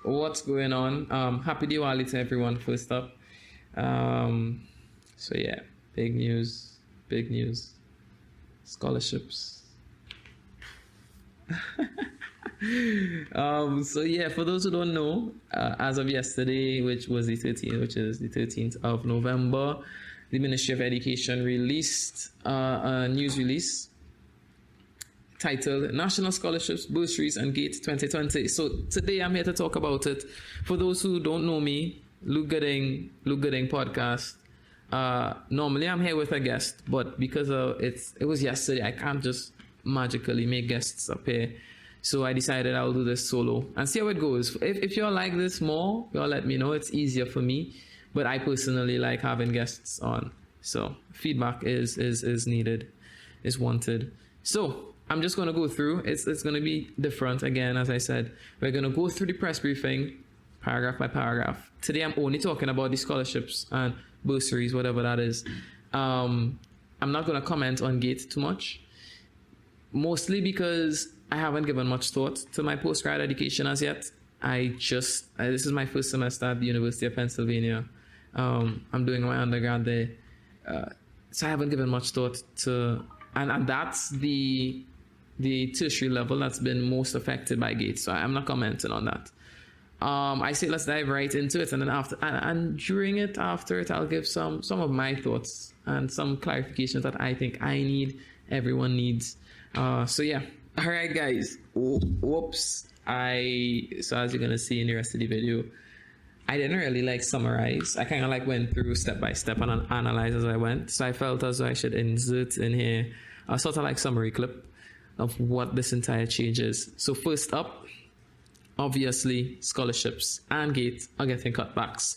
what's going on? Happy Diwali to everyone, first up. So yeah, big news. Scholarships. So yeah, for those who don't know, as of yesterday, which is the 13th of November, the Ministry of Education released a news release titled National Scholarships, Burseries and GATE 2020. So today I'm here to talk about it. For those who don't know me, Luke Gooding podcast. Normally I'm here with a guest, but because it was yesterday, I can't just magically make guests appear. So I decided I'll do this solo and see how it goes. If y'all like this more, y'all let me know. It's easier for me, but I personally like having guests on. So feedback is needed, is wanted. So I'm just going to go through. It's going to be different again. As I said, we're going to go through the press briefing paragraph by paragraph. Today I'm only talking about the scholarships and bursaries, whatever that is. I'm not going to comment on GATE too much, mostly because I haven't given much thought to my postgrad education as yet. This is my first semester at the University of Pennsylvania. I'm doing my undergrad there. So I haven't given much thought to, and that's the tertiary level that's been most affected by GATE. So I'm not commenting on that. I say let's dive right into it, and then after it, I'll give some of my thoughts and some clarifications that I think I need, everyone needs. So yeah. All right, guys. Whoops. So as you're gonna see in the rest of the video, I didn't really summarize. I kind of went through step by step and analyzed as I went. So I felt as though I should insert in here a sort of summary clip of what this entire change is. So first up, obviously scholarships and GATE are getting cutbacks.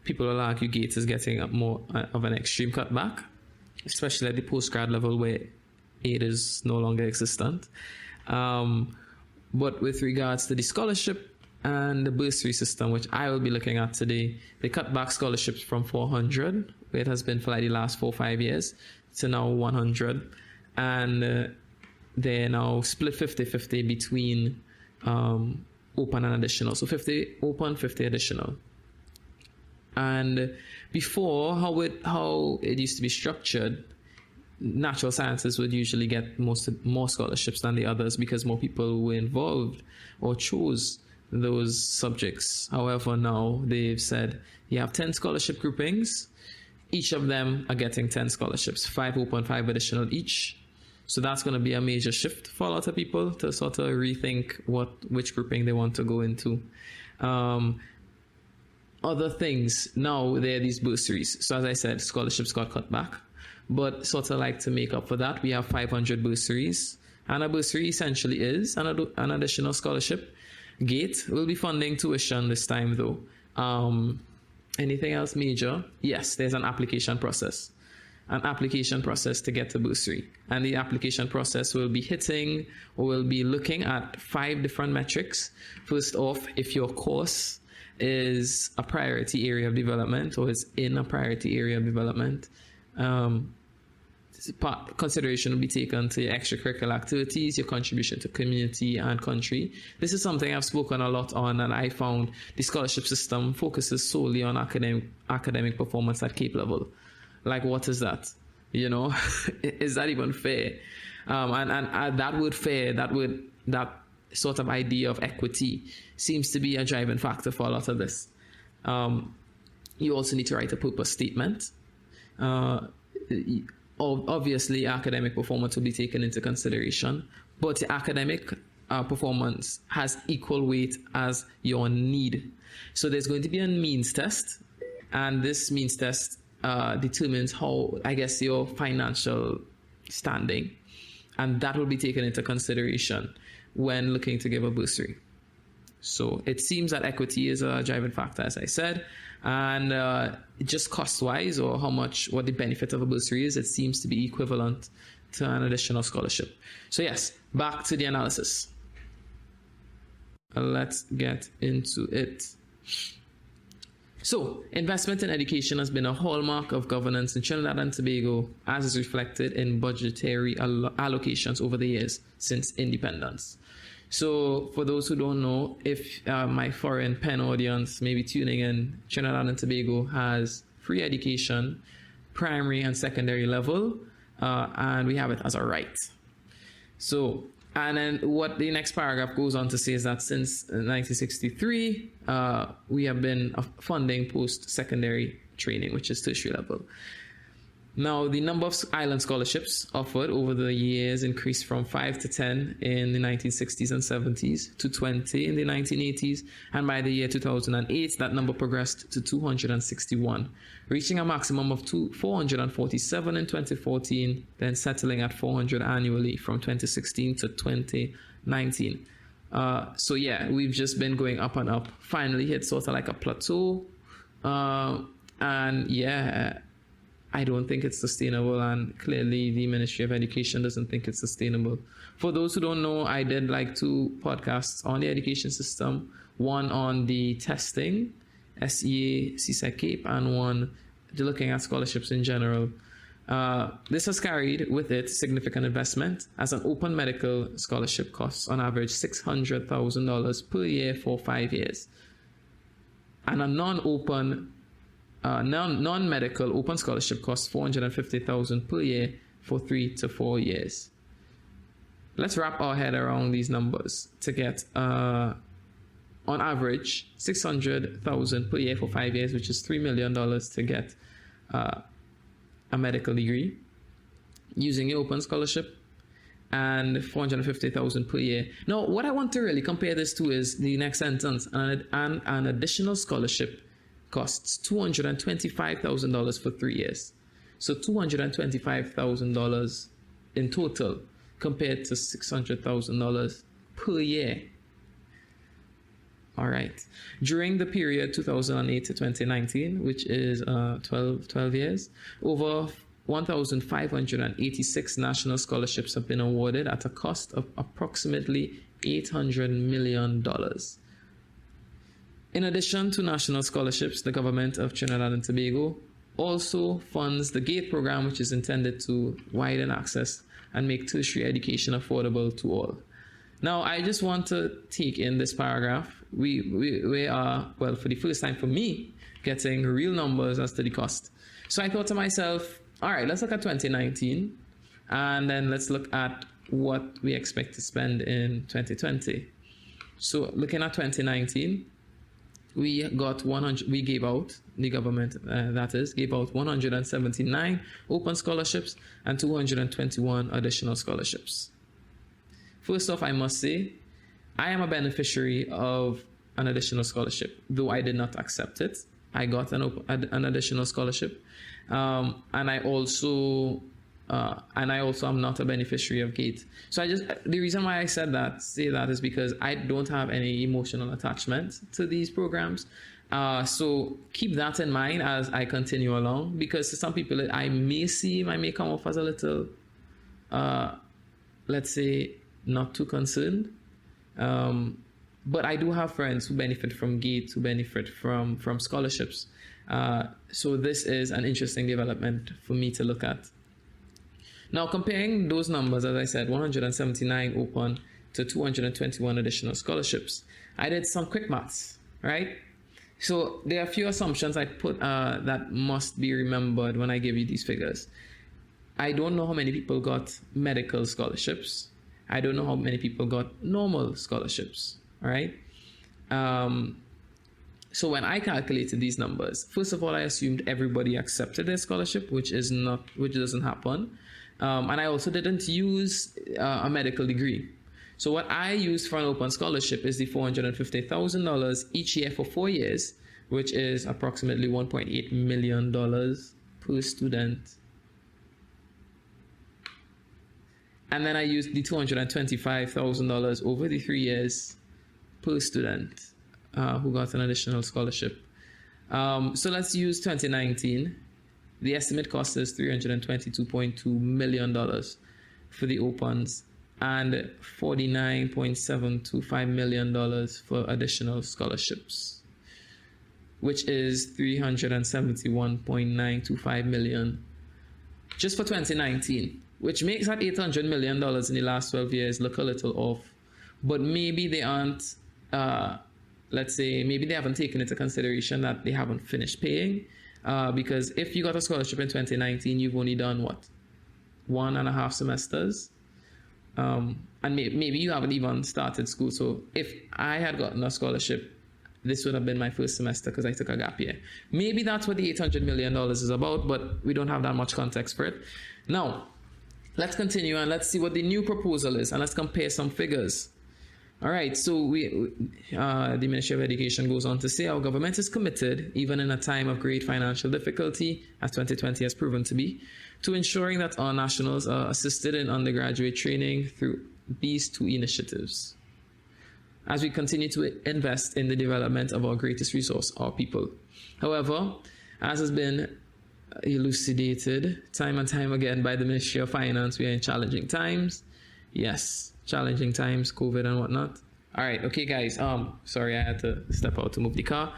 People will argue GATE is getting more of an extreme cutback, especially at the postgrad level where aid is no longer existent. But with regards to the scholarship and the bursary system, which I will be looking at today, they cut back scholarships from 400, where it has been for the last 4 or 5 years, to now 100. And they're now split 50-50 between open and additional. So 50 open, 50 additional. And before, how it used to be structured, natural sciences would usually get more scholarships than the others because more people were involved or chose those subjects. However, now they've said you have 10 scholarship groupings. Each of them are getting 10 scholarships, 5 open, 5 additional each. So that's going to be a major shift for a lot of people to sort of rethink which grouping they want to go into. Other things, now there are these bursaries. So as I said, scholarships got cut back. But sort of to make up for that, we have 500 bursaries. And a bursary essentially is an additional scholarship. GATE will be funding tuition this time though. Anything else major? Yes, there's an application process. An application process to get a bursary. And the application process will be looking at 5 different metrics. First off, if your course is a priority area of development or is in a priority area of development, consideration will be taken to your extracurricular activities, your contribution to community and country. This is something I've spoken a lot on, and I found the scholarship system focuses solely on academic performance at CAPE level. What is that? Is that even fair? And that word fair, that sort of idea of equity seems to be a driving factor for a lot of this. You also need to write a purpose statement. Obviously academic performance will be taken into consideration, but the academic performance has equal weight as your need. So there's going to be a means test, and this means test determines how, your financial standing, and that will be taken into consideration when looking to give a bursary. So it seems that equity is a driving factor, as I said, and just cost-wise, or what the benefit of a bursary is, it seems to be equivalent to an additional scholarship. So yes, back to the analysis. Let's get into it. So, investment in education has been a hallmark of governance in Trinidad and Tobago, as is reflected in budgetary allocations over the years since independence. So for those who don't know, if my foreign pen audience may be tuning in, Trinidad and Tobago has free education, primary and secondary level, and we have it as a right. So, and then what the next paragraph goes on to say is that since 1963, we have been funding post-secondary training, which is tertiary level. Now, the number of island scholarships offered over the years increased from 5 to 10 in the 1960s and 70s to 20 in the 1980s. And by the year 2008, that number progressed to 261, reaching a maximum of 447 in 2014, then settling at 400 annually from 2016 to 2019. So yeah, we've just been going up and up. Finally hit sort of like a plateau. And yeah, I don't think it's sustainable, and clearly the Ministry of Education doesn't think it's sustainable. For those who don't know, I did like 2 podcasts on the education system, one on the testing, SEA, CSEC Cape, and one looking at scholarships in general. This has carried with it significant investment, as an open medical scholarship costs on average $600,000 per year for 5 years, and a non-medical open scholarship costs $450,000 per year for 3 to 4 years. Let's wrap our head around these numbers to get, on average, $600,000 per year for 5 years, which is $3 million to get a medical degree using the open scholarship, and $450,000 per year. Now, what I want to really compare this to is the next sentence: and an additional scholarship costs $225,000 for 3 years. So $225,000 in total compared to $600,000 per year. All right. During the period 2008 to 2019, which is 12 years, over 1,586 national scholarships have been awarded at a cost of approximately $800 million. In addition to national scholarships, the government of Trinidad and Tobago also funds the GATE program, which is intended to widen access and make tertiary education affordable to all. Now, I just want to take in this paragraph. We are, well, for the first time for me, getting real numbers as to the cost. So I thought to myself, all right, let's look at 2019, and then let's look at what we expect to spend in 2020. So looking at 2019, we gave out, the government gave out 179 open scholarships and 221 additional scholarships. First off, I must say, I am a beneficiary of an additional scholarship, though I did not accept it. I got an additional scholarship, and I also am not a beneficiary of GATE. So the reason why I say that is because I don't have any emotional attachment to these programs. So keep that in mind as I continue along, because to some people I may come off as a little, let's say, not too concerned. But I do have friends who benefit from GATE, who benefit from scholarships. So this is an interesting development for me to look at. Now, comparing those numbers, as I said, 179 open to 221 additional scholarships, I did some quick maths, right? So there are a few assumptions I put that must be remembered when I give you these figures. I don't know how many people got medical scholarships. I don't know how many people got normal scholarships, all right? So when I calculated these numbers, first of all, I assumed everybody accepted their scholarship, which doesn't happen. And I also didn't use a medical degree. So what I used for an open scholarship is the $450,000 each year for 4 years, which is approximately $1.8 million per student. And then I used the $225,000 over the 3 years per student who got an additional scholarship. So let's use 2019. The estimate cost is $322.2 million for the opens and $49.725 million for additional scholarships, which is $371.925 million just for 2019, which makes that $800 million in the last 12 years look a little off. but maybe they aren't, let's say, maybe they haven't taken into consideration that they haven't finished paying. Because if you got a scholarship in 2019, you've only done what? 1.5 semesters. And maybe you haven't even started school. So if I had gotten a scholarship, this would have been my first semester because I took a gap year. Maybe that's what the $800 million is about, but we don't have that much context for it. Now, let's continue and let's see what the new proposal is, and let's compare some figures. All right, so the Ministry of Education goes on to say our government is committed, even in a time of great financial difficulty, as 2020 has proven to be, to ensuring that our nationals are assisted in undergraduate training through these two initiatives, as we continue to invest in the development of our greatest resource, our people. However, as has been elucidated time and time again by the Ministry of Finance, we are in challenging times. Yes, challenging times, COVID and whatnot. All right, okay, guys. Sorry, I had to step out to move the car.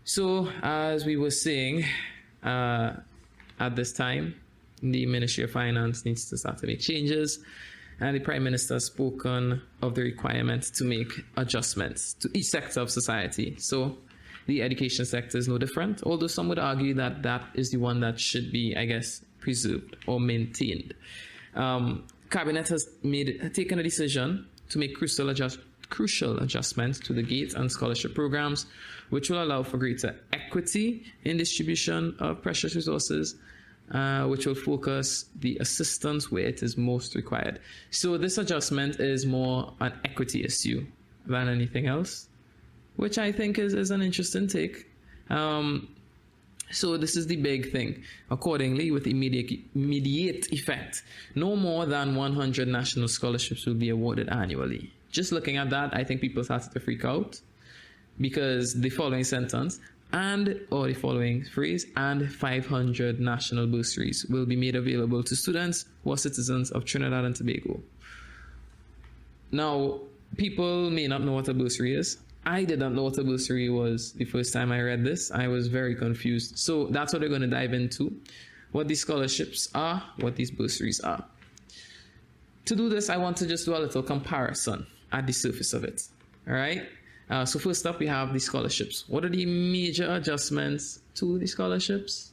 So, as we were saying, at this time, the Ministry of Finance needs to start to make changes. And the Prime Minister has spoken of the requirement to make adjustments to each sector of society. So the education sector is no different, although some would argue that that is the one that should be, I guess, preserved or maintained. Cabinet has taken a decision to make crucial adjustments to the GATE and scholarship programs, which will allow for greater equity in distribution of precious resources, which will focus the assistance where it is most required. So this adjustment is more an equity issue than anything else, which I think is an interesting take. So this is the big thing. Accordingly, with immediate effect, no more than 100 national scholarships will be awarded annually. Just looking at that, I think people started to freak out, because the following sentence, or the following phrase, and 500 national bursaries will be made available to students who are citizens of Trinidad and Tobago. Now, people may not know what a bursary is. I did not know what a bursary was the first time I read this. I was very confused. So that's what we're going to dive into, what these scholarships are, what these bursaries are. To do this, I want to just do a little comparison at the surface of it. All right. So first up, we have the scholarships. What are the major adjustments to the scholarships?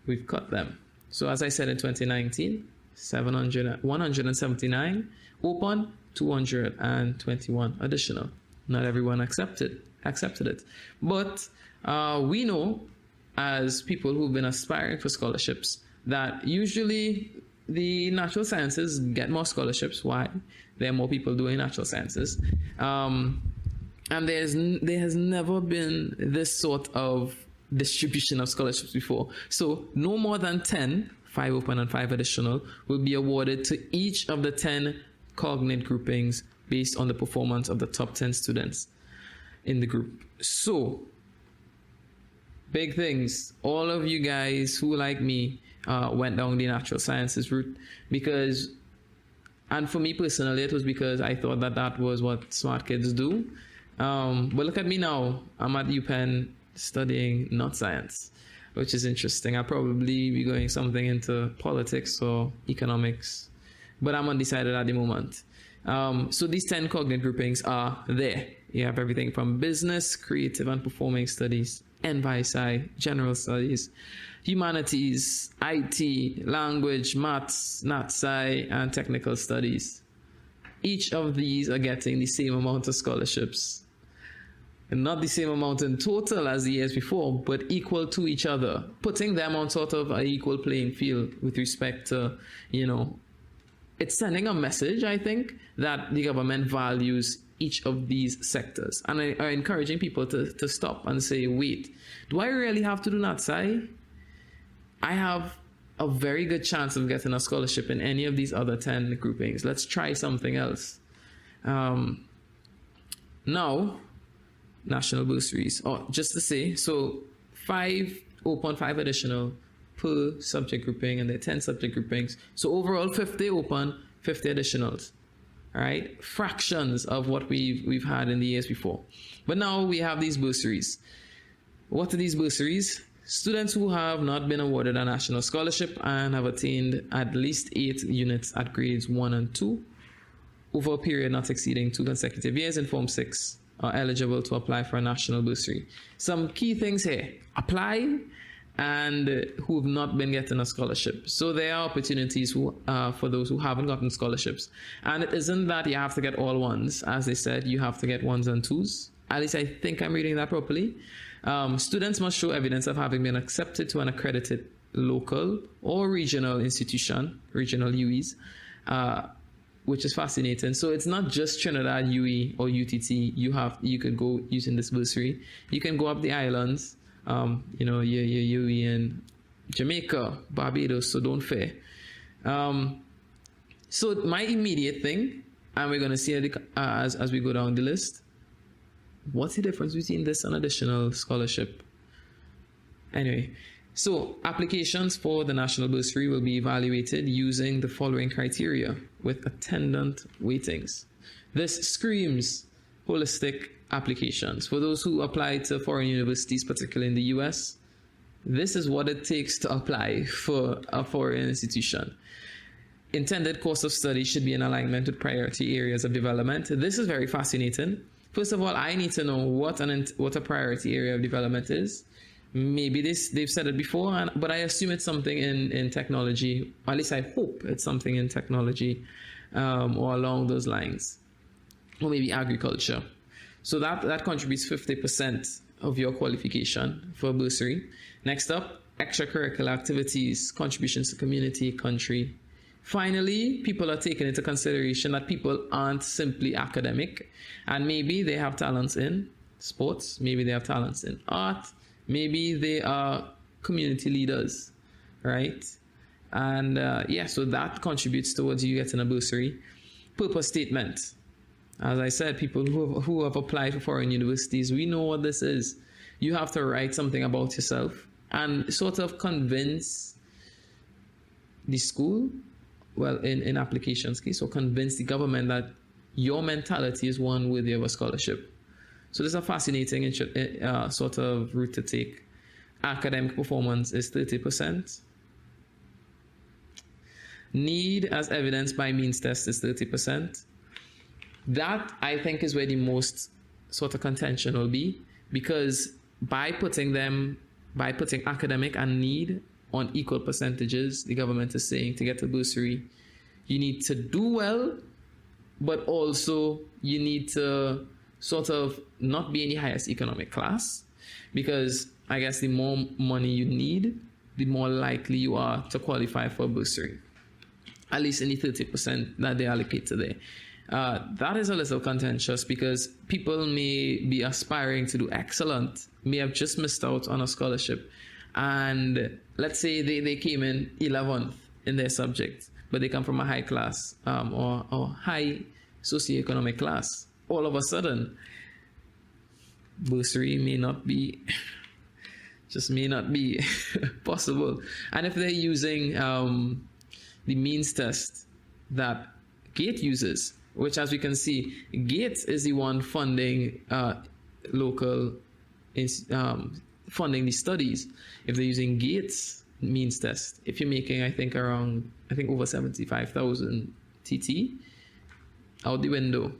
We've cut them. So as I said, in 2019, 179 open, 221 additional. Not everyone accepted it. But we know, as people who've been aspiring for scholarships, that usually the natural sciences get more scholarships. Why? There are more people doing natural sciences. And there has never been this sort of distribution of scholarships before. So no more than 10, 5 open and 5 additional, will be awarded to each of the 10 cognate groupings based on the performance of the top 10 students in the group. So, big things. All of you guys who, like me, went down the natural sciences route, and for me personally, it was because I thought that was what smart kids do. But look at me now. I'm at UPenn studying not science, which is interesting. I'll probably be going something into politics or economics, but I'm undecided at the moment. So these 10 cognate groupings are there. You have everything from business, creative and performing studies, NVSI, general studies, humanities, IT, language, maths, NatSci, and technical studies. Each of these are getting the same amount of scholarships. And not the same amount in total as the years before, but equal to each other, putting them on sort of an equal playing field with respect to, it's sending a message, I think, that the government values each of these sectors, and are encouraging people to stop and say, wait, do I really have to do NatSci? I have a very good chance of getting a scholarship in any of these other 10 groupings. Let's try something else. Now, national bursaries. Just to say, so 5 open, 5 additional per subject grouping, and there are 10 subject groupings. So overall, 50 open, 50 additionals. All right, fractions of what we've had in the years before. But now we have these bursaries. What are these bursaries? Students who have not been awarded a national scholarship and have attained at least 8 units at grades 1 and 2, over a period not exceeding 2 consecutive years in Form 6 are eligible to apply for a national bursary. Some key things here: apply and who have not been getting a scholarship. So there are opportunities for those who haven't gotten scholarships. And it isn't that you have to get all ones. As they said, you have to get ones and twos. At least I think I'm reading that properly. Students must show evidence of having been accepted to an accredited local or regional institution, regional UEs, which is fascinating. So it's not just Trinidad UE or UTT. You could go using this bursary. You can go up the islands. Your UE in Jamaica, Barbados, so don't fare. So my immediate thing, and we're going to see as we go down the list, what's the difference between this and additional scholarship? Anyway, so applications for the national bursary will be evaluated using the following criteria with attendant weightings. This screams holistic applications. For those who apply to foreign universities, particularly in the US, this is what it takes to apply for a foreign institution. Intended course of study should be in alignment with priority areas of development. This is very fascinating. First of all, I need to know what a priority area of development is. Maybe they've said it before, but I assume it's something in technology. Or at least I hope it's something in technology or along those lines. Or maybe agriculture. So that contributes 50% of your qualification for a bursary. Next up, extracurricular activities, contributions to community, country. Finally, people are taking into consideration that people aren't simply academic, and maybe they have talents in sports, maybe they have talents in art, maybe they are community leaders, right? And so that contributes towards you getting a bursary. Purpose statement. As I said, people who have applied for foreign universities, we know what this is. You have to write something about yourself and sort of convince the school, well, in applications case, or convince the government that your mentality is one worthy of a scholarship. So this is a fascinating sort of route to take. Academic performance is 30%. Need as evidenced by means test is 30%. That, I think, is where the most sort of contention will be, because by putting academic and need on equal percentages, the government is saying to get a bursary, you need to do well, but also you need to sort of not be in the highest economic class, because I guess the more money you need, the more likely you are to qualify for a bursary, at least in the 30% that they allocate today. That is a little contentious because people may be aspiring to do excellent, may have just missed out on a scholarship, and let's say they came in 11th in their subject, but they come from a high class or high socioeconomic class. All of a sudden, bursary may not be possible. And if they're using the means test that GATE uses, which, as we can see, GATE is the one funding funding the studies. If they're using GATE's means test, if you're making, I think over 75,000 TT, out the window.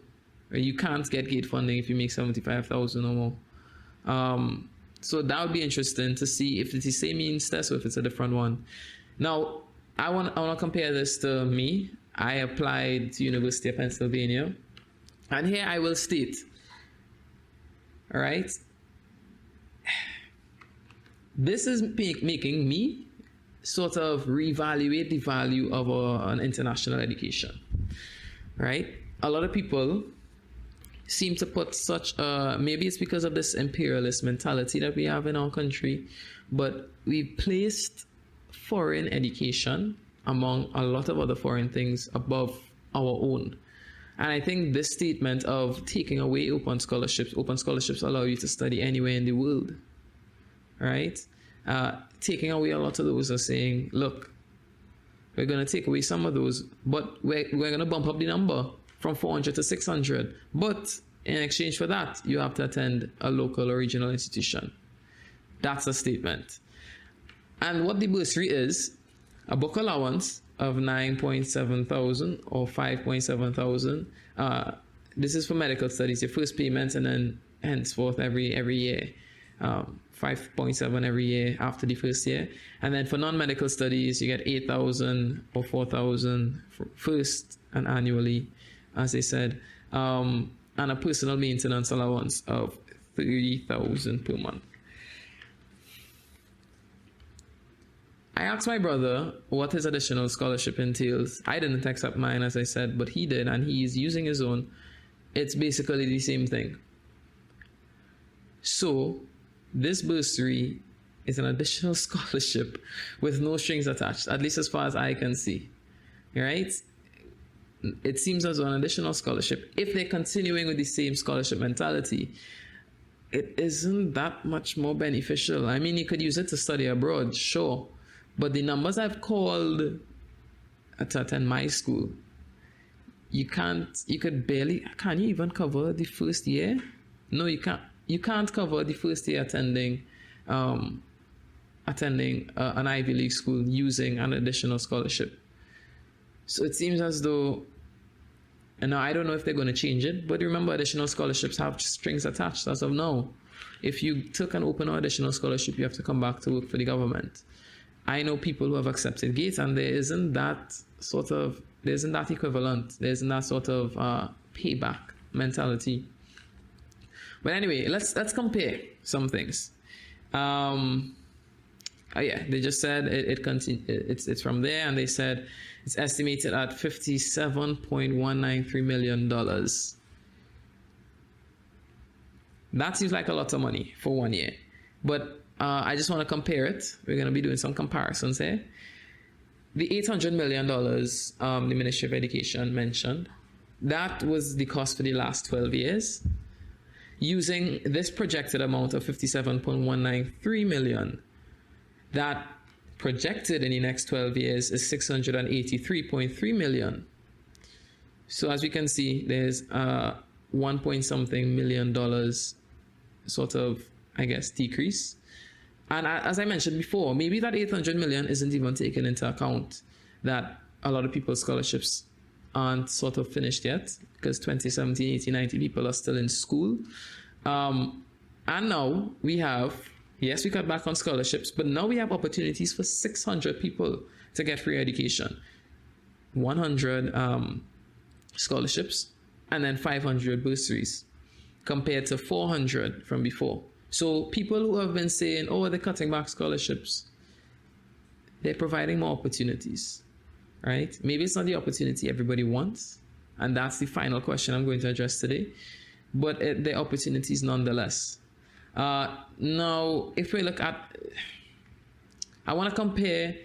You can't get GATE funding if you make 75,000 or more. So that would be interesting to see if it's the same means test or if it's a different one. Now, I want to compare this to me. I applied to University of Pennsylvania, and here I will state, all right, this is making me sort of reevaluate the value of an international education, right? A lot of people seem to put such maybe it's because of this imperialist mentality that we have in our country, but we've placed foreign education among a lot of other foreign things above our own. And I think this statement of taking away open scholarships allow you to study anywhere in the world, right? Taking away a lot of those are saying, look, we're going to take away some of those, but we're going to bump up the number from 400 to 600. But in exchange for that, you have to attend a local or regional institution. That's a statement. And what the bursary is, a book allowance of 9.7 thousand or 5.7 thousand. This is for medical studies, your first payment, and then henceforth every year. 5.7 every year after the first year. And then for non-medical studies, you get 8,000 or 4,000 first and annually, as they said. And a personal maintenance allowance of 30,000 per month. I asked my brother what his additional scholarship entails. I didn't accept mine, as I said, but he did, and he's using his own. It's basically the same thing. So this bursary is an additional scholarship with no strings attached, at least as far as I can see. Right? It seems as though an additional scholarship, if they're continuing with the same scholarship mentality, it isn't that much more beneficial. I mean, you could use it to study abroad, sure. But the numbers I've called to attend my school, can you even cover the first year? No, you can't. You can't cover the first year attending an Ivy League school using an additional scholarship. So it seems as though, and now I don't know if they're going to change it, but remember, additional scholarships have strings attached as of now. If you took an open or additional scholarship, you have to come back to work for the government. I know people who have accepted GATE, and there isn't that equivalent. There isn't that sort of payback mentality. But anyway, let's compare some things. They just said it's from there, and they said it's estimated at $57.193 million. That seems like a lot of money for 1 year, but I just want to compare it. We're going to be doing some comparisons here. The $800 million the Ministry of Education mentioned, that was the cost for the last 12 years. Using this projected amount of $57.193 million, that projected in the next 12 years is $683.3 million. So as we can see, there's $1 point something million sort of, I guess, decrease. And as I mentioned before, maybe that 800 million isn't even taken into account that a lot of people's scholarships aren't sort of finished yet, because 2017, 80, 90 people are still in school. And now we have, yes, we cut back on scholarships, but now we have opportunities for 600 people to get free education. 100 scholarships, and then 500 bursaries, compared to 400 from before. So people who have been saying, oh, they're cutting back scholarships, they're providing more opportunities, right? Maybe it's not the opportunity everybody wants, and that's the final question I'm going to address today, but the opportunities nonetheless. Now, if we look at, I want to compare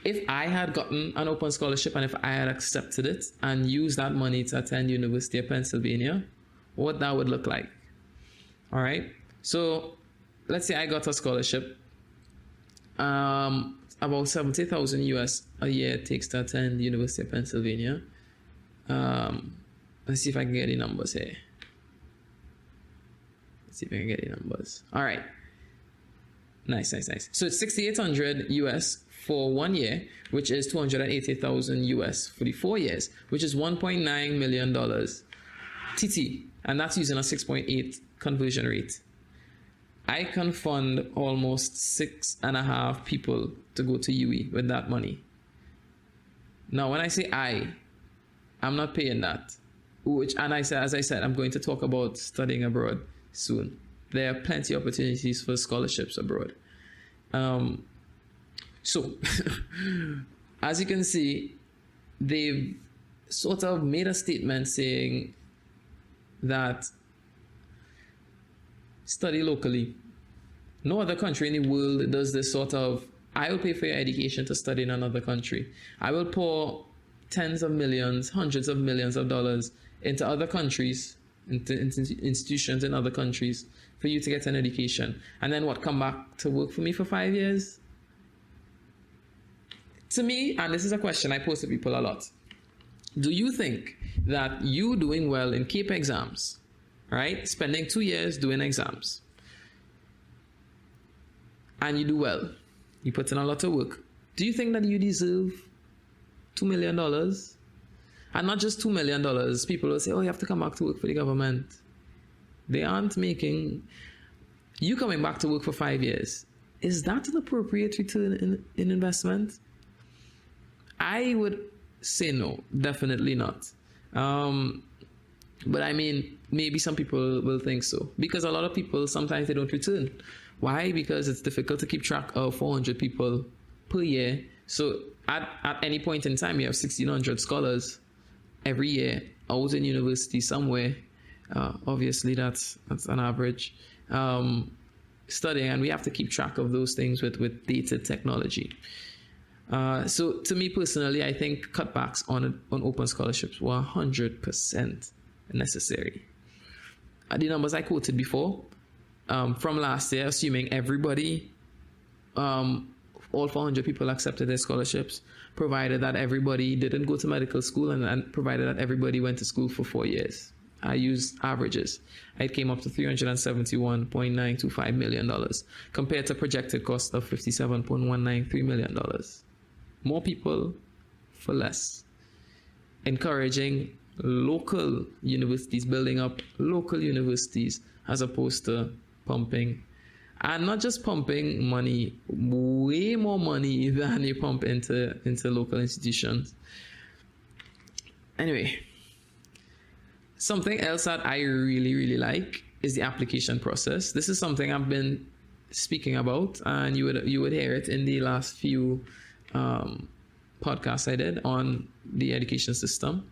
if I had gotten an open scholarship and if I had accepted it and used that money to attend University of Pennsylvania, what that would look like. All right. So let's say I got a scholarship. About 70,000 US a year it takes to attend University of Pennsylvania. Let's see if I can get the numbers here. All right. Nice. So it's 6,800 US for 1 year, which is 280,000 US for the 4 years, which is $1.9 million TT, and that's using a 6.8 conversion rate. I can fund almost 6.5 people to go to UE with that money. Now, when I say I'm not paying that. As I said, I'm going to talk about studying abroad soon. There are plenty of opportunities for scholarships abroad. So, as you can see, they've sort of made a statement saying that study locally. No other country in the world does this sort of, I will pay for your education to study in another country. I will pour tens of millions, hundreds of millions of dollars into other countries, into institutions in other countries for you to get an education. And then what, come back to work for me for 5 years? To me, and this is a question I pose to people a lot, do you think that you doing well in CAPE exams, right, spending 2 years doing exams, and you do well, you put in a lot of work, do you think that you deserve $2 million. And not just $2 million. People will say, oh, you have to come back to work for the government. They aren't making... You coming back to work for 5 years, is that an appropriate return in investment? I would say no, definitely not. But I mean, maybe some people will think so. Because a lot of people, sometimes they don't return. Why? Because it's difficult to keep track of 400 people per year. So at any point in time, you have 1,600 scholars every year out in university somewhere. Obviously, that's an average. Studying, and we have to keep track of those things with data technology. So to me personally, I think cutbacks on open scholarships were 100% necessary. The numbers I quoted before from last year, assuming everybody, all 400 people accepted their scholarships, provided that everybody didn't go to medical school, and provided that everybody went to school for 4 years. I used averages. It came up to $371.925 million compared to projected cost of $57.193 million. More people for less. Encouraging local universities, building up local universities as opposed to pumping. And not just pumping money, way more money than you pump into local institutions. Anyway. Something else that I really, really like is the application process. This is something I've been speaking about, and you would hear it in the last few podcasts I did on the education system.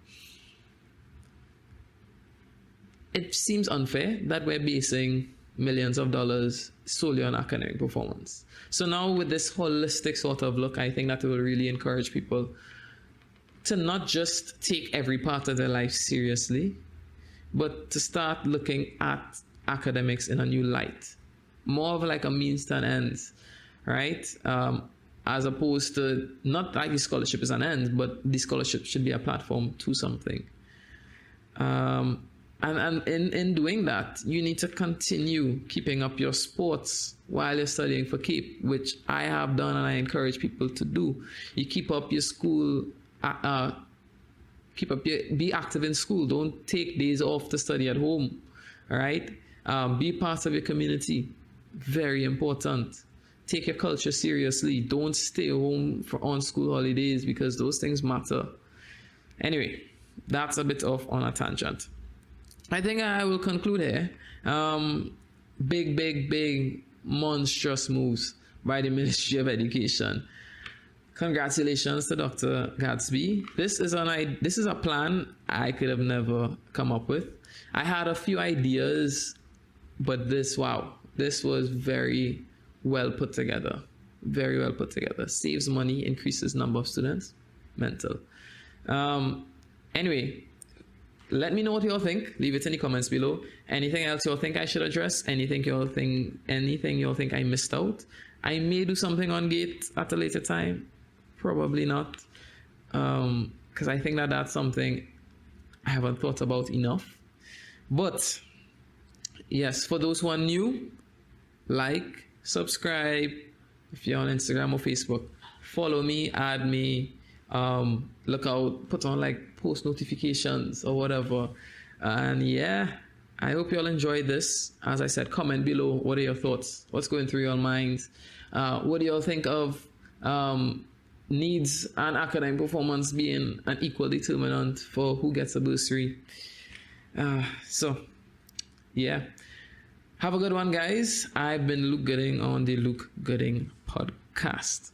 It seems unfair that we're basing millions of dollars solely on academic performance. So now with this holistic sort of look, I think that will really encourage people to not just take every part of their life seriously, but to start looking at academics in a new light, more of like a means to an end, right? As opposed to not like the scholarship is an end, but the scholarship should be a platform to something. And in doing that, you need to continue keeping up your sports while you're studying for CAPE, which I have done and I encourage people to do. You keep up your school. Be active in school. Don't take days off to study at home. All right. Be part of your community. Very important. Take your culture seriously. Don't stay home on school holidays because those things matter. Anyway, that's a bit off on a tangent. I think I will conclude here. Big, monstrous moves by the Ministry of Education. Congratulations to Dr. Gadsby. This is a plan I could have never come up with. I had a few ideas, but this was very well put together. Very well put together. Saves money, increases number of students. Mental. Anyway, let me know what you all think. Leave it in the comments below. Anything else you all think I should address? Anything you all think I missed out? I may do something on GATE at a later time. Probably not, because I think that's something I haven't thought about enough. But yes, for those who are new, like, subscribe. If you're on Instagram or Facebook, follow me, add me, look out, put on like post notifications or whatever. And yeah, I hope you all enjoyed this. As I said, comment below. What are your thoughts? What's going through your minds? What do you all think of needs and academic performance being an equal determinant for who gets a bursary? So yeah, have a good one, guys. I've been Luke Gooding on the Luke Gooding podcast.